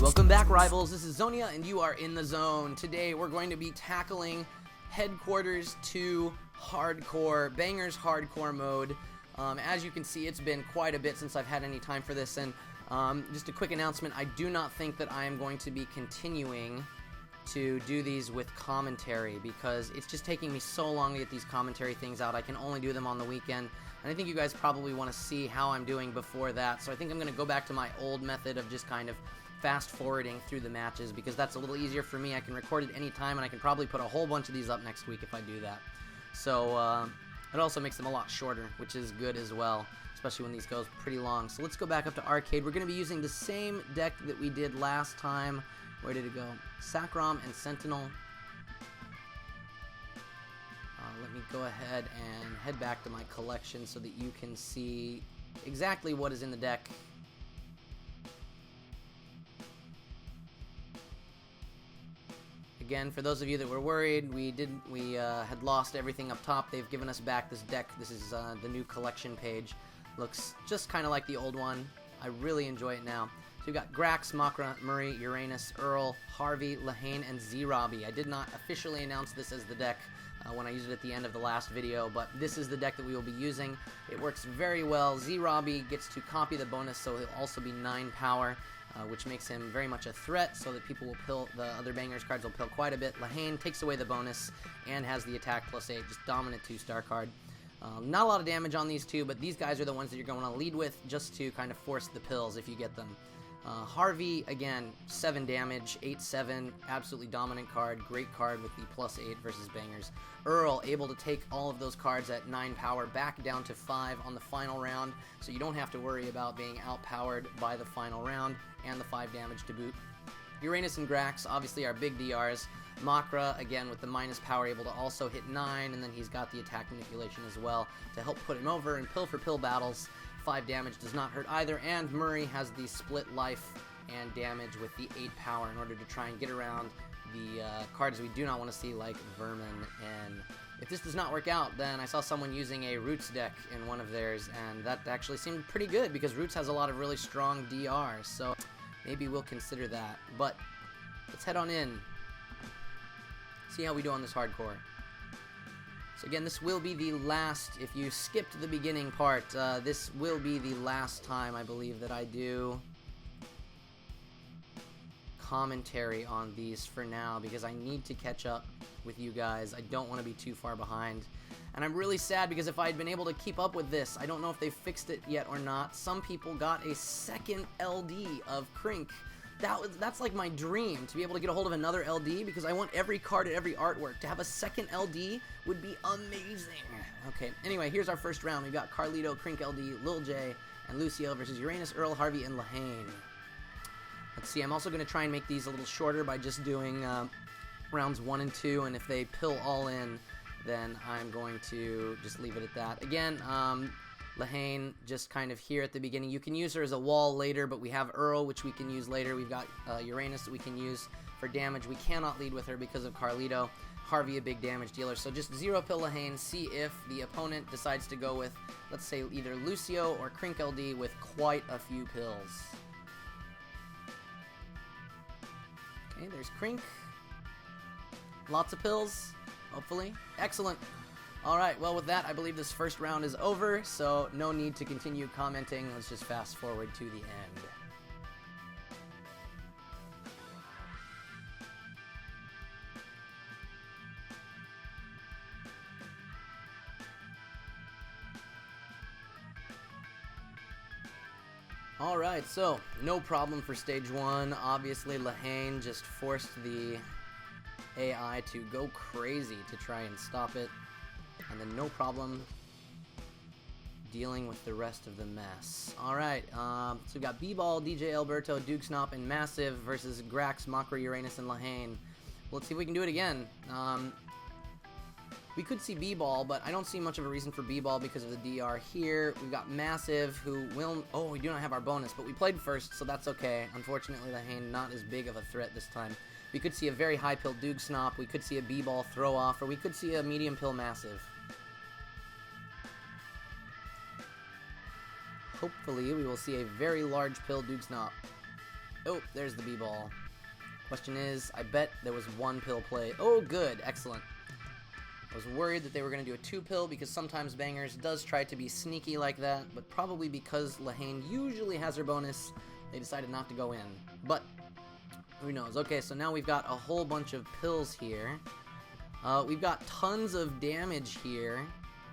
Welcome back, Rivals. This is Xonia, and you are in the zone. Today, we're going to be tackling HQ2 Hardcore, Bangers Hardcore mode. As you can see, it's been quite a bit since I've had any time for this, and just a quick announcement, I do not think that I am going to be continuing to do these with commentary, because it's just taking me so long to get these commentary things out. I can only do them on the weekend, and I think you guys probably want to see how I'm doing before that, so I think I'm going to go back to my old method of just kind of fast forwarding through the matches, because that's a little easier for me. I can record it anytime, and I can probably put a whole bunch of these up next week if I do that. So it also makes them a lot shorter, which is good as well, especially when these go pretty long. So let's go back up to arcade. We're going to be using the same deck that we did last time. Where did it go? Sacrom and Sentinel. Let me go ahead and head back to my collection so that you can see exactly what is in the deck. Again, for those of you that were worried, we had lost everything up top. They've given us back this deck. This is the new collection page. Looks just kind of like the old one. I really enjoy it now. So we've got Grax, Makra, Murray, Uranus, Earl, Harvey, Lehane, and Z-Robbie. I did not officially announce this as the deck when I used it at the end of the last video, but this is the deck that we will be using. It works very well. Z-Robbie gets to copy the bonus, so he'll also be 9 power. Which makes him very much a threat, so that people will pill, the other Bangers cards will pill quite a bit. Lehane takes away the bonus and has the attack +8, just dominant 2-star card. Not a lot of damage on these two, but these guys are the ones that you're going to lead with just to kind of force the pills if you get them. Harvey, again, 7 damage, 8/7, absolutely dominant card, great card with the +8 versus Bangers. Earl, able to take all of those cards at 9 power back down to 5 on the final round, so you don't have to worry about being outpowered by the final round, and the 5 damage to boot. Uranus and Grax, obviously our big DRs. Makra, again, with the minus power, able to also hit 9, and then he's got the attack manipulation as well to help put him over in pill-for-pill battles. 5 damage does not hurt either, and Murray has the split life and damage with the 8 power in order to try and get around the cards we do not want to see, like Vermin. And if this does not work out, then I saw someone using a Roots deck in one of theirs, and that actually seemed pretty good, because Roots has a lot of really strong DRs, so maybe we'll consider that. But let's head on in, see how we do on this hardcore. So again, this will be the last, if you skipped the beginning part, this will be the last time, I believe, that I do commentary on these for now, because I need to catch up with you guys. I don't want to be too far behind. And I'm really sad, because if I had been able to keep up with this, I don't know if they fixed it yet or not. Some people got a second LD of Krink. That's like my dream, to be able to get a hold of another LD, because I want every card and every artwork. To have a second LD would be amazing. Okay, anyway, here's our first round. We've got Carlito, Krink LD, Lil J, and Lucio versus Uranus, Earl, Harvey, and Lehane. Let's see, I'm also going to try and make these a little shorter by just doing rounds 1 and 2, and if they pill all in, then I'm going to just leave it at that. Again, Lehane just kind of here at the beginning. You can use her as a wall later, but we have Earl, which we can use later. We've got Uranus that we can use for damage. We cannot lead with her because of Carlito. Harvey, a big damage dealer. So just 0 pill Lehane, see if the opponent decides to go with, let's say, either Lucio or Krink LD with quite a few pills. Okay, there's Krink. Lots of pills, hopefully. Excellent. Alright, well with that, I believe this first round is over, so no need to continue commenting. Let's just fast forward to the end. Alright, so no problem for stage 1. Obviously, Lehane just forced the AI to go crazy to try and stop it. And then no problem dealing with the rest of the mess. Alright, so we've got B-Ball, DJ Alberto, Duke Snop, and Massive versus Grax, Makra, Uranus, and Lehane. Let's see if we can do it again. We could see B-Ball, but I don't see much of a reason for B-Ball because of the DR here. We've got Massive, who will... Oh, we do not have our bonus, but we played first, so that's okay. Unfortunately, Lehane not as big of a threat this time. We could see a very high pill Duke Snop, we could see a B-Ball throw off, or we could see a medium pill Massive. Hopefully, we will see a very large pill Duke Snop. Oh, there's the B-ball. Question is, I bet there was 1 pill play. Oh, good. Excellent. I was worried that they were going to do a 2-pill because sometimes Bangers does try to be sneaky like that, but probably because Lehane usually has her bonus, they decided not to go in. But who knows? Okay, so now we've got a whole bunch of pills here. We've got tons of damage here.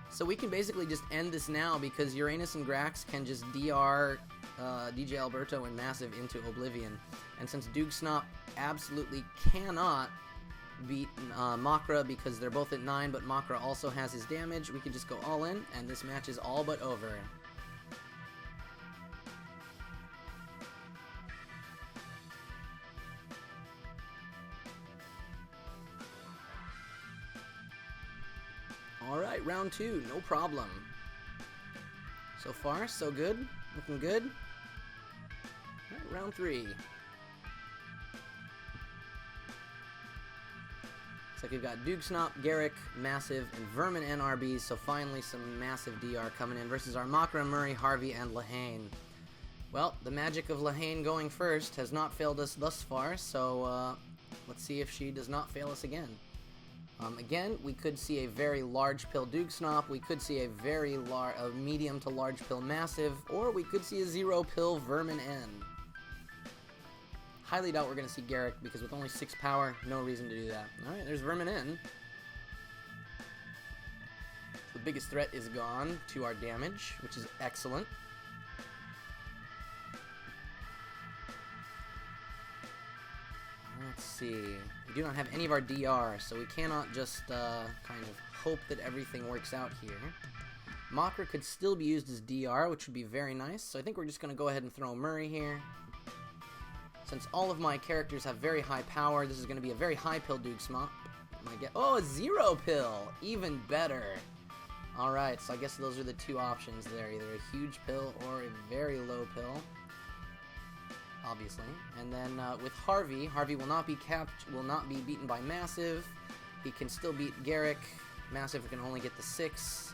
So we can basically just end this now because Uranus and Grax can just DR DJ Alberto and Massive into Oblivion. And since Duke Snop absolutely cannot beat Makra because they're both at 9, but Makra also has his damage, we can just go all in, and this match is all but over. Alright, round 2, no problem. So far, so good. Looking good. Alright, round 3. Looks like we've got Duke Snop, Garrick, Massive, and Vermin NRBs, so finally some massive DR coming in versus our Makra, Murray, Harvey, and Lehane. Well, the magic of Lehane going first has not failed us thus far, so let's see if she does not fail us again. Again, we could see a very large pill Duke Snop, we could see a very medium to large pill Massive, or we could see a 0 pill Vermin N. Highly doubt we're going to see Garrick, because with only 6 power, no reason to do that. Alright, there's Vermin N. The biggest threat is gone to our damage, which is excellent. Let's see. We do not have any of our DR, so we cannot just kind of hope that everything works out here. Makra could still be used as DR, which would be very nice, so I think we're just going to go ahead and throw Murray here. Since all of my characters have very high power, this is going to be a very high pill Duke Snop. Oh, a 0 pill! Even better! Alright, so I guess those are the 2 options there, either a huge pill or a very low pill. Obviously. And then with Harvey will not be will not be beaten by Massive. He can still beat Garrick. Massive can only get the 6,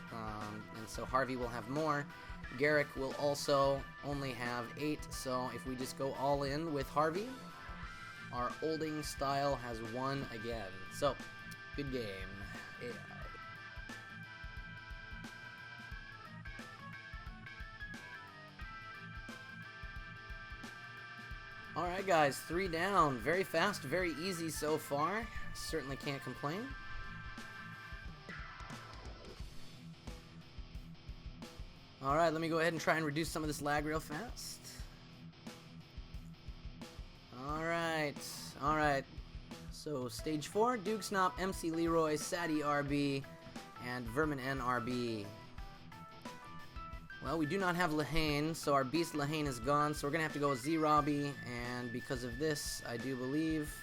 and so Harvey will have more. Garrick will also only have 8, so if we just go all in with Harvey, our olding style has won again. So, good game. Yeah. Alright guys, 3 down. Very fast, very easy so far. Certainly can't complain. Alright, let me go ahead and try and reduce some of this lag real fast. Alright. So, stage 4, Duke Snop, MC Leroy, Sadie RB, and Vermin NRB. Well, we do not have Lehane, so our beast Lehane is gone, so we're going to have to go with Z-Robbie, and because of this, I do believe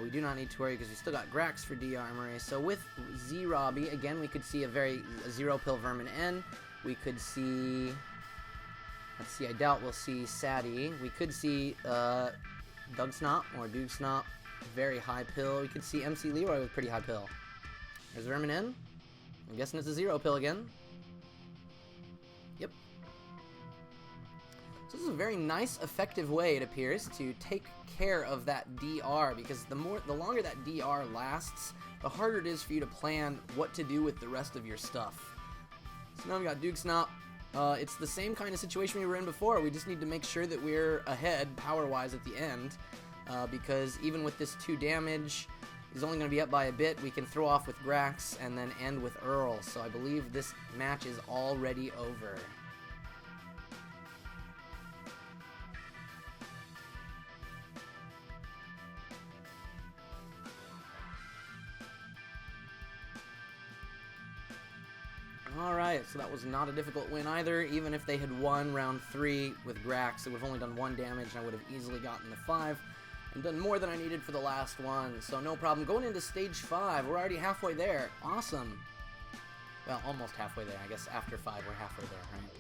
we do not need to worry because we still got Grax for DR Murray. So with Z-Robbie, again, we could see a 0 pill Vermin N. We could see, let's see, I doubt we'll see Sadie. We could see Doug Snop or Duke Snop, very high pill. We could see MC Leroy with pretty high pill. There's Vermin N. I'm guessing it's a 0 pill again. Yep. So this is a very nice, effective way, it appears, to take care of that DR, because the longer that DR lasts, the harder it is for you to plan what to do with the rest of your stuff. So now we've got Duke Snop. It's the same kind of situation we were in before. We just need to make sure that we're ahead, power-wise, at the end, because even with this 2 damage, he's only going to be up by a bit. We can throw off with Grax and then end with Earl. So I believe this match is already over. Alright, so that was not a difficult win either. Even if they had won round 3 with Grax, it would have only done 1 damage, and I would have easily gotten the 5. And done more than I needed for the last one, so no problem. Going into stage 5, we're already halfway there. Awesome. Well, almost halfway there. I guess after 5, we're halfway there, right?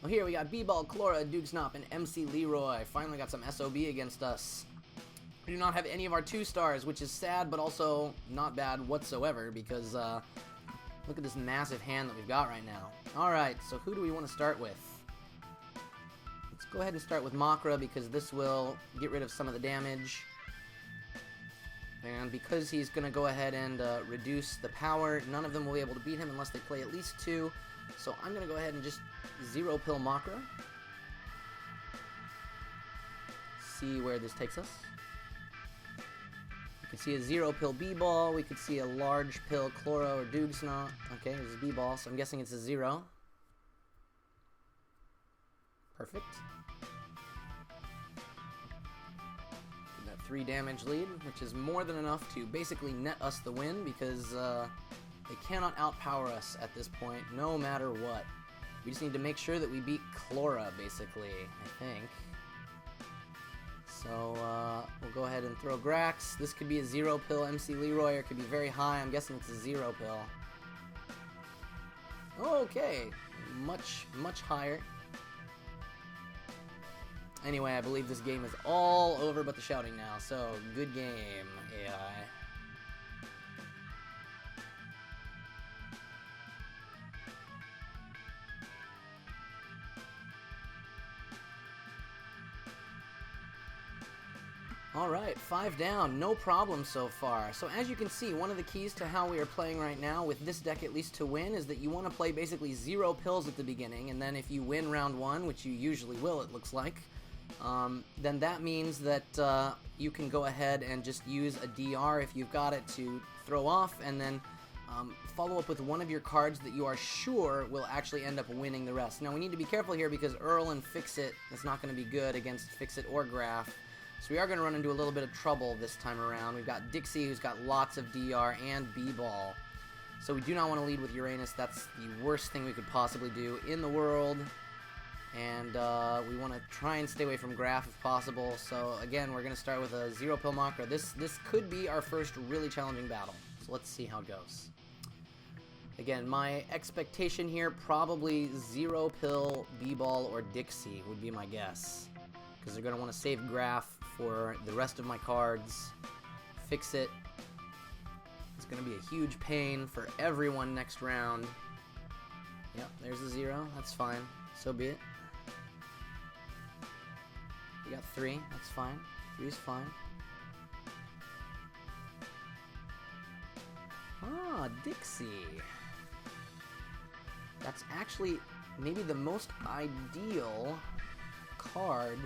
Well, here we got B-Ball, Clora, Duke Snop, and MC Leroy. Finally got some SOB against us. We do not have any of our 2 stars, which is sad, but also not bad whatsoever, because look at this massive hand that we've got right now. Alright, so who do we want to start with? Let's go ahead and start with Makra because this will get rid of some of the damage. And because he's going to go ahead and reduce the power, none of them will be able to beat him unless they play at least 2. So I'm going to go ahead and just zero-pill Makra. See where this takes us. You can see a zero-pill B-ball. We could see a large pill Chloro or Dugsnot. Okay, there's a B-ball, so I'm guessing it's a 0. Perfect. 3 damage lead, which is more than enough to basically net us the win because they cannot outpower us at this point, no matter what. We just need to make sure that we beat Chlora, basically, I think. So we'll go ahead and throw Grax. This could be a 0-pill MC Leroy, or it could be very high. I'm guessing it's a 0-pill. Okay, much higher. Anyway, I believe this game is all over but the shouting now, so good game, AI. Alright, 5 down, no problem so far. So as you can see, one of the keys to how we are playing right now, with this deck at least to win, is that you want to play basically 0 pills at the beginning, and then if you win round 1, which you usually will it looks like, then that means that you can go ahead and just use a DR if you've got it to throw off, and then follow up with one of your cards that you are sure will actually end up winning the rest. Now we need to be careful here because Earl and Fix-It is not going to be good against Fix-It or Graph, so we are going to run into a little bit of trouble this time around. We've got Dixie, who's got lots of DR and B-Ball, so we do not want to lead with Uranus. That's the worst thing we could possibly do in the world. And we want to try and stay away from Graph if possible. So again, we're going to start with a 0-pill Makra. This could be our first really challenging battle. So let's see how it goes. Again, my expectation here, probably 0-pill B-Ball or Dixie would be my guess. Because they're going to want to save Graph for the rest of my cards. Fix It. It's going to be a huge pain for everyone next round. Yep, there's a 0. That's fine. So be it. We got 3, that's fine. 3 is fine. Ah, Dixie. That's actually maybe the most ideal card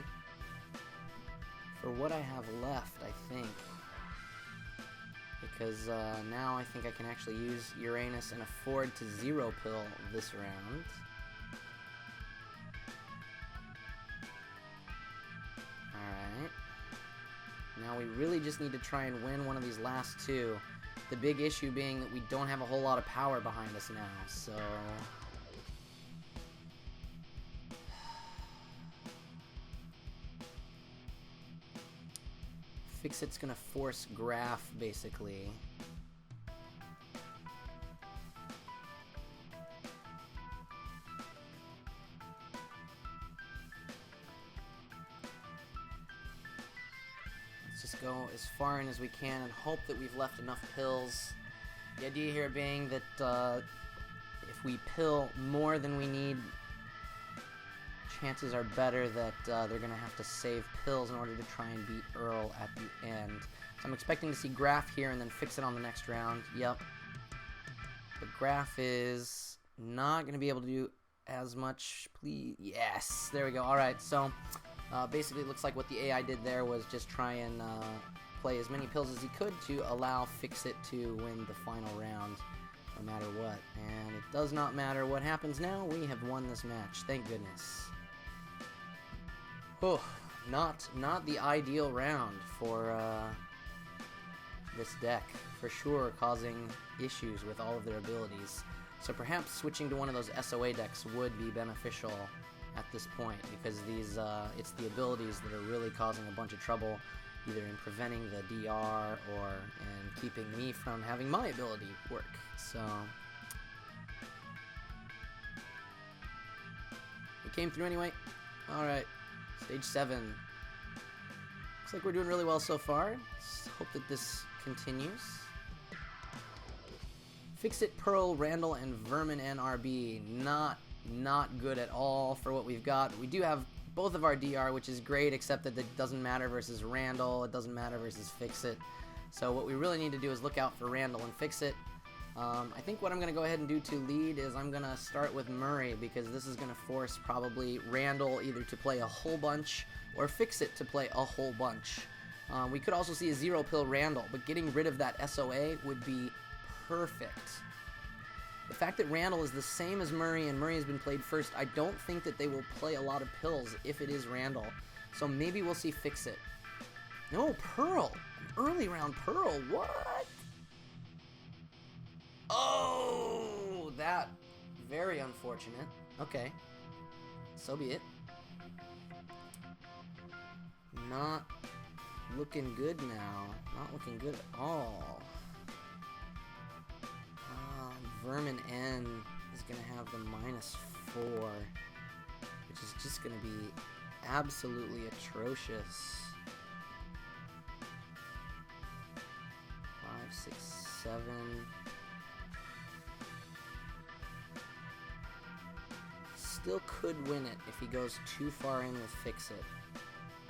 for what I have left, I think. Because now I think I can actually use Uranus and afford to 0-pill this round. Now we really just need to try and win one of these last 2. The big issue being that we don't have a whole lot of power behind us now, so... Fix-It's gonna force Graph, basically. Just go as far in as we can and hope that we've left enough pills. The idea here being that if we pill more than we need, chances are better that they're going to have to save pills in order to try and beat Earl at the end. So I'm expecting to see Graph here and then Fix It on the next round. Yep. But Graph is not going to be able to do as much. Please. Yes. There we go. Alright, so... basically, it looks like what the AI did there was just try and play as many pills as he could to allow Fix-It to win the final round, no matter what. And it does not matter what happens now, we have won this match, thank goodness. Oh, not the ideal round for this deck, for sure causing issues with all of their abilities. So perhaps switching to one of those SOA decks would be beneficial at this point, because these it's the abilities that are really causing a bunch of trouble, either in preventing the DR or in keeping me from having my ability work. So we came through anyway. Alright, stage 7. Looks like we're doing really well so far. Let's hope that this continues. Fix-It, Pearl, Randall, and Vermin NRB. Not good at all for what we've got. We do have both of our DR, which is great, except that it doesn't matter versus Randall, it doesn't matter versus Fix-It. So what we really need to do is look out for Randall and Fix-It. I think what I'm going to go ahead and do to lead is I'm going to start with Murray, because this is going to force probably Randall either to play a whole bunch or Fix-It to play a whole bunch. We could also see a zero pill Randall, but getting rid of that SOA would be perfect. The fact that Randall is the same as Murray and Murray has been played first, I don't think that they will play a lot of pills if it is Randall. So maybe we'll see Fix-It. No, Pearl! An early round Pearl, what? Oh, that, very unfortunate. Okay, so be it. Not looking good now. Not looking good at all. Vermin N is going to have the -4, which is just going to be absolutely atrocious. 5, 6, 7. Still could win it if he goes too far in with Fix-It.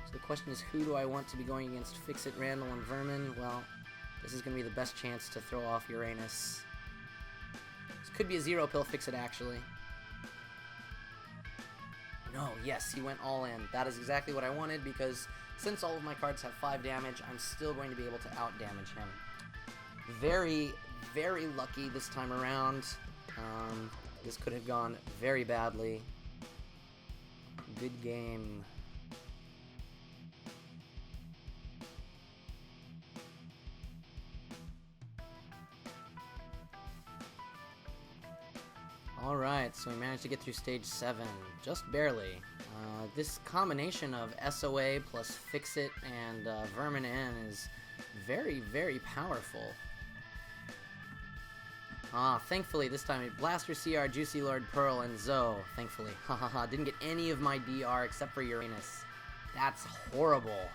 So the question is, who do I want to be going against? Fix-It, Randall, and Vermin? Well, this is going to be the best chance to throw off Uranus. Could be a zero pill Fix-It, actually. No, yes, he went all in. That is exactly what I wanted, because since all of my cards have 5 damage, I'm still going to be able to out-damage him. Very, very lucky this time around. This could have gone very badly. Good game. Alright, so we managed to get through stage 7, just barely. This combination of SOA plus Fix-It and Vermin N is very, very powerful. Thankfully this time, Blaster, CR, Juicy Lord, Pearl, and Zoe, thankfully. Hahaha, didn't get any of my DR except for Uranus. That's horrible.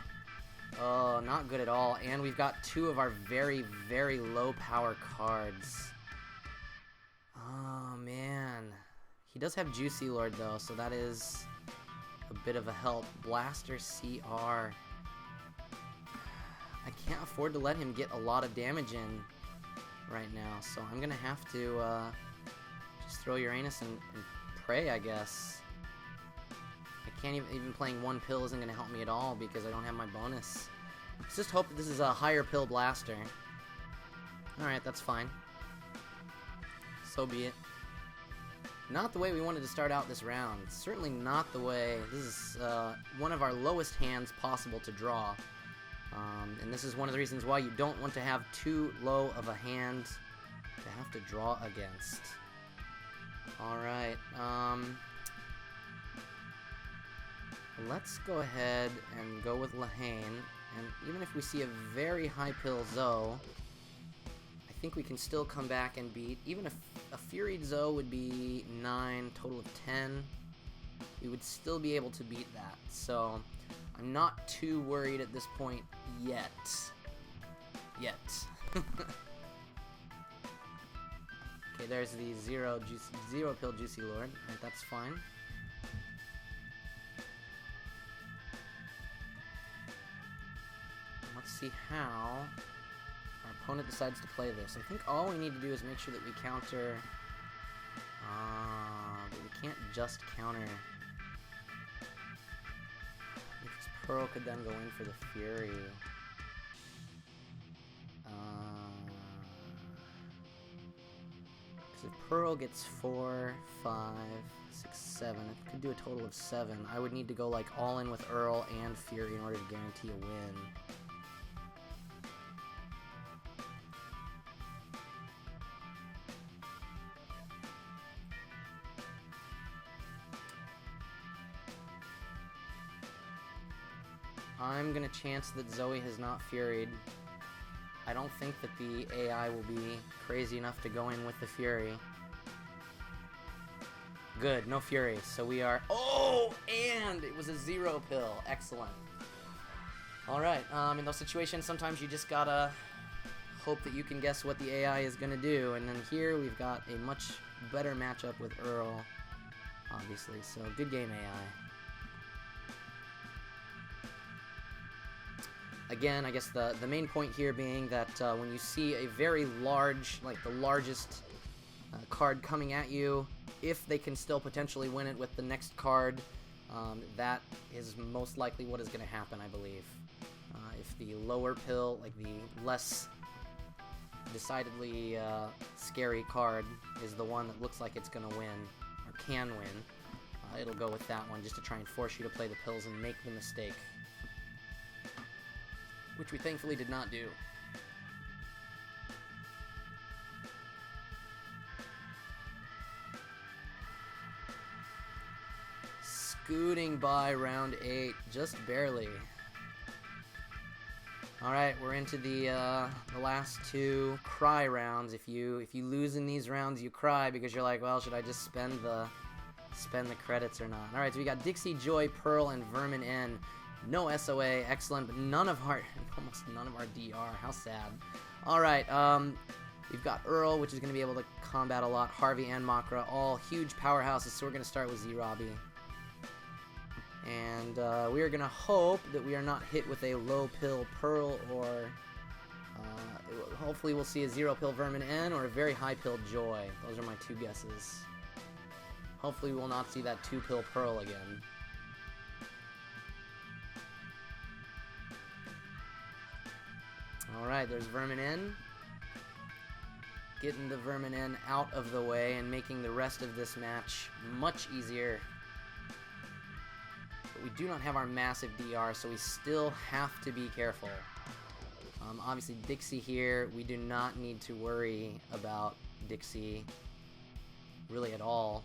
Oh, not good at all. And we've got 2 of our very, very low power cards. Oh, man. He does have Juicy Lord, though, so that is a bit of a help. Blaster CR. I can't afford to let him get a lot of damage in right now, so I'm going to have to just throw Uranus and pray, I guess. I can't even playing 1 pill isn't going to help me at all because I don't have my bonus. Let's just hope that this is a higher pill Blaster. Alright, that's fine. So be it. Not the way we wanted to start out this round. Certainly not the way. This is one of our lowest hands possible to draw. And this is one of the reasons why you don't want to have too low of a hand to have to draw against. Alright, let's go ahead and go with Lahane. And even if we see a very high pill Zoe, I think we can still come back and beat. Even if a Furied Zoe would be 9, total of 10, we would still be able to beat that. So I'm not too worried at this point yet. Okay, there's the zero pill Juicy Lord. Right, that's fine. Let's see how our opponent decides to play this. I think all we need to do is make sure that we counter... but we can't just counter... Because Pearl could then go in for the Fury. Because if Pearl gets 4, 5, 6, 7, it could do a total of 7. I would need to go like all in with Earl and Fury in order to guarantee a win. I'm gonna chance that Zoe has not Furied. I don't think that the AI will be crazy enough to go in with the Fury. Good, no Fury, so we are... Oh! And it was a 0 pill. Excellent. Alright, in those situations, sometimes you just gotta hope that you can guess what the AI is gonna do, and then here we've got a much better matchup with Earl, obviously, so good game, AI. Again, I guess the main point here being that when you see a very large, like the largest card coming at you, if they can still potentially win it with the next card, that is most likely what is going to happen, I believe. If the lower pill, like the less decidedly scary card, is the one that looks like it's going to win, or can win, it'll go with that one just to try and force you to play the pills and make the mistake. Which we thankfully did not do. Scooting by round 8, just barely. Alright, we're into the last 2 cry rounds. If you lose in these rounds, you cry because you're like, well, should I just spend the credits or not? Alright, so we got Dixie, Joy, Pearl, and Vermin N. No SOA, excellent, but almost none of our DR. How sad. Alright, we've got Earl, which is going to be able to combat a lot. Harvey and Makra, all huge powerhouses, so we're going to start with Z-Robbie. And we are going to hope that we are not hit with a low pill Pearl, or hopefully we'll see a 0 pill Vermin N or a very high pill Joy. Those are my 2 guesses. Hopefully we will not see that 2 pill Pearl again. Alright, there's Vermin N. Getting the Vermin N out of the way and making the rest of this match much easier. But we do not have our massive DR, so we still have to be careful. Obviously, Dixie here, we do not need to worry about Dixie really at all.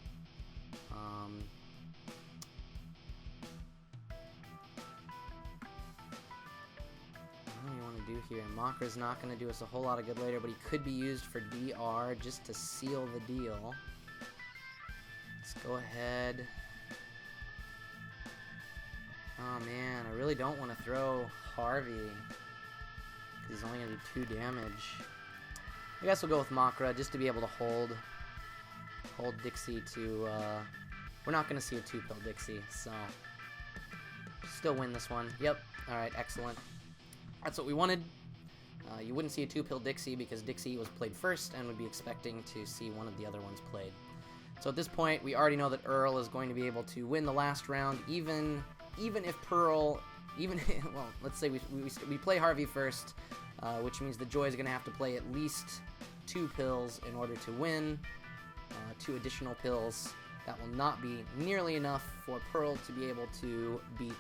What do you want to do here? Makra's not going to do us a whole lot of good later, but he could be used for DR just to seal the deal. Let's go ahead. Oh man, I really don't want to throw Harvey, because he's only going to do 2 damage. I guess we'll go with Makra just to be able to hold Dixie to, we're not going to see a 2-pill Dixie, so still win this one. Yep, alright, excellent. That's what we wanted. You wouldn't see a 2-pill Dixie because Dixie was played first and would be expecting to see one of the other ones played. So at this point, we already know that Earl is going to be able to win the last round, even if Pearl, well, let's say we play Harvey first, which means the Joy is going to have to play at least 2 pills in order to win. 2 additional pills. That will not be nearly enough for Pearl to be able to beat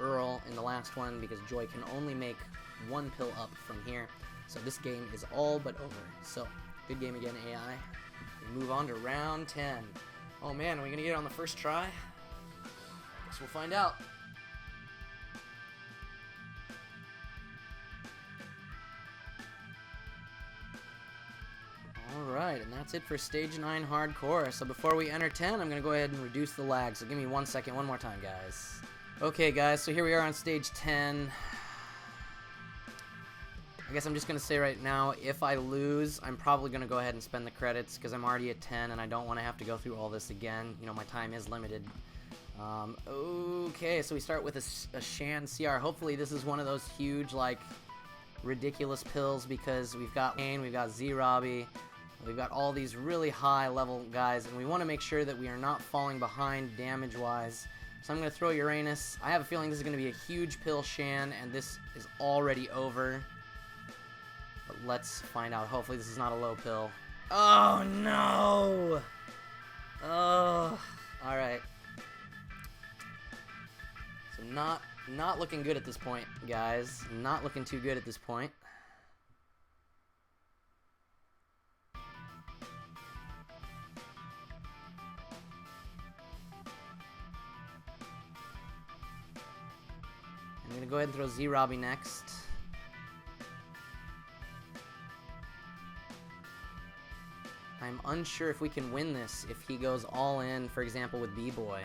Earl in the last one, because Joy can only make 1 pill up from here. So this game is all but over. So, good game again, AI. We move on to round 10. Oh man, are we going to get it on the first try? Guess we'll find out. Alright, and that's it for Stage 9 Hardcore. So before we enter 10, I'm going to go ahead and reduce the lag. So give me 1 second, one more time, guys. Okay, guys, so here we are on Stage 10. I guess I'm just going to say right now, if I lose, I'm probably going to go ahead and spend the credits, because I'm already at 10, and I don't want to have to go through all this again. You know, my time is limited. Okay, so we start with a Shan CR. Hopefully this is one of those huge, like, ridiculous pills, because we've got Wayne, we've got Z-Robbie, we've got all these really high-level guys, and we want to make sure that we are not falling behind damage-wise. So I'm going to throw Uranus. I have a feeling this is going to be a huge pill Shan, and this is already over. But let's find out. Hopefully this is not a low pill. Oh, no! Oh, alright. So not looking good at this point, guys. Not looking too good at this point. I'm going to go ahead and throw Z-Robbie next. I'm unsure if we can win this if he goes all in, for example, with B-Boy.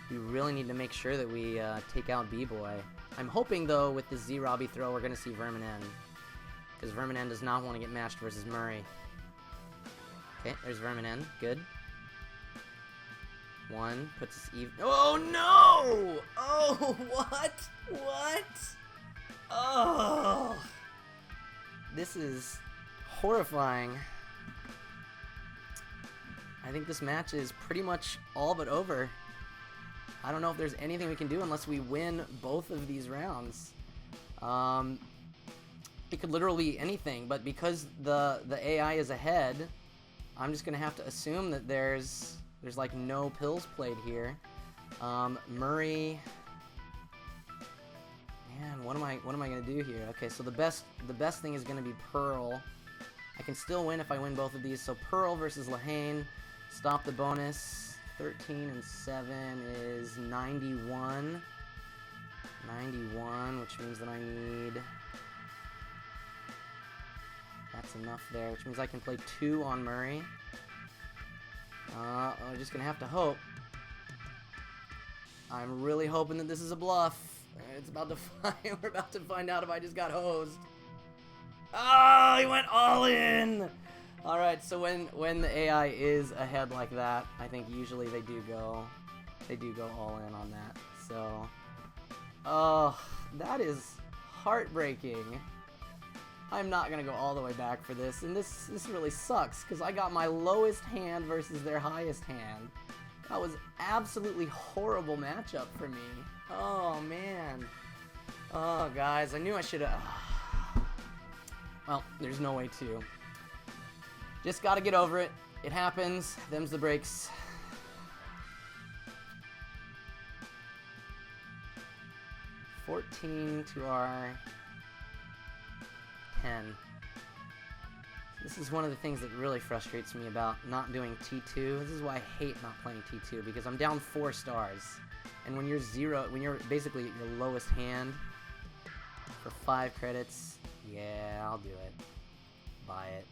We really need to make sure that we take out B-Boy. I'm hoping, though, with the Z-Robbie throw, we're going to see Vermin N. Because Vermin N does not want to get matched versus Murray. Okay, there's Vermin N. Good. 1 puts us even. Oh no! Oh, what? What? Oh! This is horrifying. I think this match is pretty much all but over. I don't know if there's anything we can do unless we win both of these rounds. It could literally be anything, but because the AI is ahead, I'm just gonna have to assume that there's like no pills played here. Murray. Man, what am I gonna do here? Okay, so the best thing is gonna be Pearl. I can still win if I win both of these. So Pearl versus Lehane. Stop the bonus. 13 and 7 is 91. 91, which means that I need. That's enough there, which means I can play 2 on Murray. I'm just gonna have to hope. I'm really hoping that this is a bluff. It's about to we're about to find out if I just got hosed. Oh, he went all in. All right, so when the AI is ahead like that, I think usually they do go all in on that. So, oh, that is heartbreaking. I'm not gonna go all the way back for this, and this really sucks because I got my lowest hand versus their highest hand. That was absolutely horrible matchup for me. Oh man. Oh guys, I knew I should have. Well, there's no way to. Just gotta get over it. It happens. Them's the breaks. $14 to our 10. This is one of the things that really frustrates me about not doing T2. This is why I hate not playing T2, because I'm down 4 stars. And when you're basically at your lowest hand for 5 credits, yeah, I'll do it. Buy it.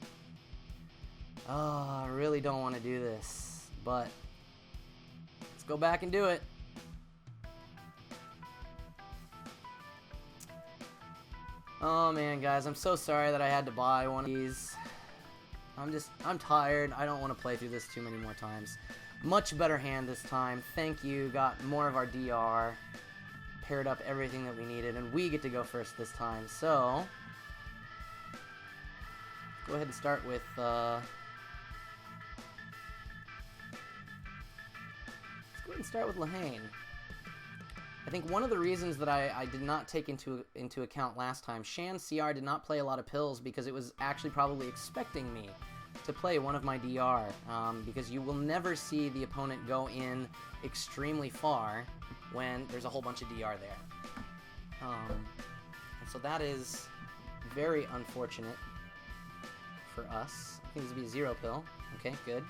Oh, I really don't want to do this, but let's go back and do it. Oh man, guys, I'm so sorry that I had to buy one of these. I'm tired. I don't want to play through this too many more times. Much better hand this time. Thank you. Got more of our DR. Paired up everything that we needed, and we get to go first this time. So, go ahead and start with, let's go ahead and start with Lehane. I think one of the reasons that I did not take into account last time, Shan CR did not play a lot of pills because it was actually probably expecting me to play one of my DR, because you will never see the opponent go in extremely far when there's a whole bunch of DR there. And so that is very unfortunate for us. I think this would be a 0 pill. Okay, good.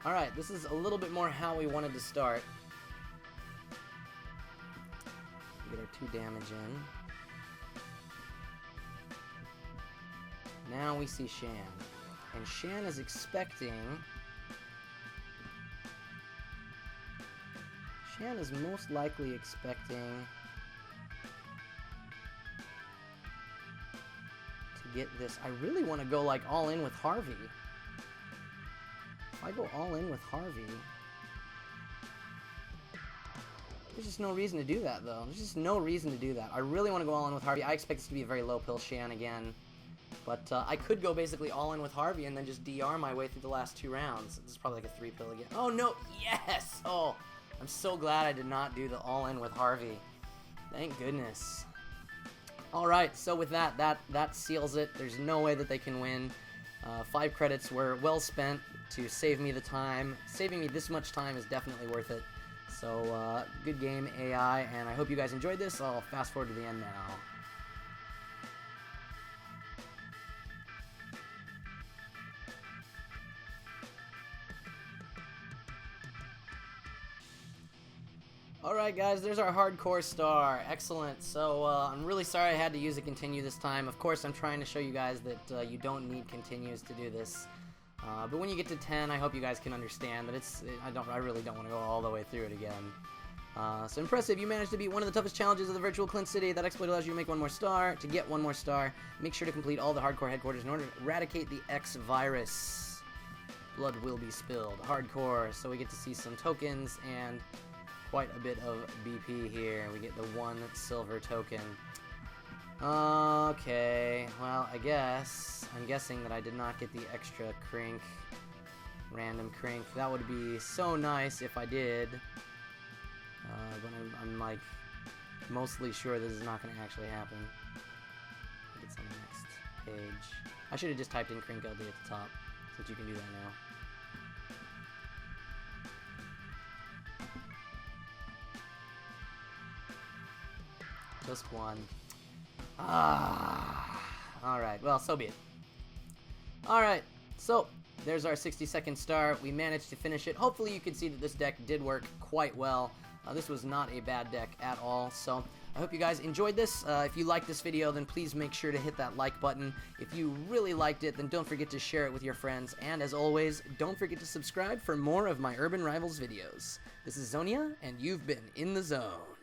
Alright, this is a little bit more how we wanted to start. Get our 2 damage in. Now we see Shan. And Shan is expecting... Shan is most likely expecting to get this. I really want to go like all in with Harvey. If I go all in with Harvey... There's just no reason to do that, though. There's just no reason to do that. I really want to go all in with Harvey. I expect this to be a very low pill Shan again. But I could go basically all in with Harvey and then just DR my way through the last 2 rounds. This is probably like a 3 pill again. Oh, no. Yes! Oh, I'm so glad I did not do the all in with Harvey. Thank goodness. Alright, so with that seals it. There's no way that they can win. 5 credits were well spent to save me the time. Saving me this much time is definitely worth it. So, good game, AI, and I hope you guys enjoyed this. I'll fast forward to the end now. Alright guys, there's our hardcore star. Excellent. So, I'm really sorry I had to use a continue this time. Of course, I'm trying to show you guys that you don't need continues to do this. But when you get to 10, I hope you guys can understand that I really don't want to go all the way through it again. So impressive, you managed to beat one of the toughest challenges of the virtual Clint City. That exploit allows you to make 1 more star. To get 1 more star, make sure to complete all the hardcore headquarters in order to eradicate the X virus. blood will be spilled. Hardcore, so we get to see some tokens and quite a bit of BP here. We get the 1 silver token. Okay, well, I'm guessing that I did not get the extra crink, random crink. That would be so nice if I did, but I'm like mostly sure this is not going to actually happen. I think it's on the next page. I should have just typed in crink LD at the top, since you can do that now. Just 1. Alright, well, so be it. Alright, so there's our 60-second star. We managed to finish it. Hopefully you can see that this deck did work quite well. This was not a bad deck at all, so I hope you guys enjoyed this. If you liked this video, then please make sure to hit that like button. If you really liked it, then don't forget to share it with your friends. And as always, don't forget to subscribe for more of my Urban Rivals videos. This is Xonia, and you've been in the zone.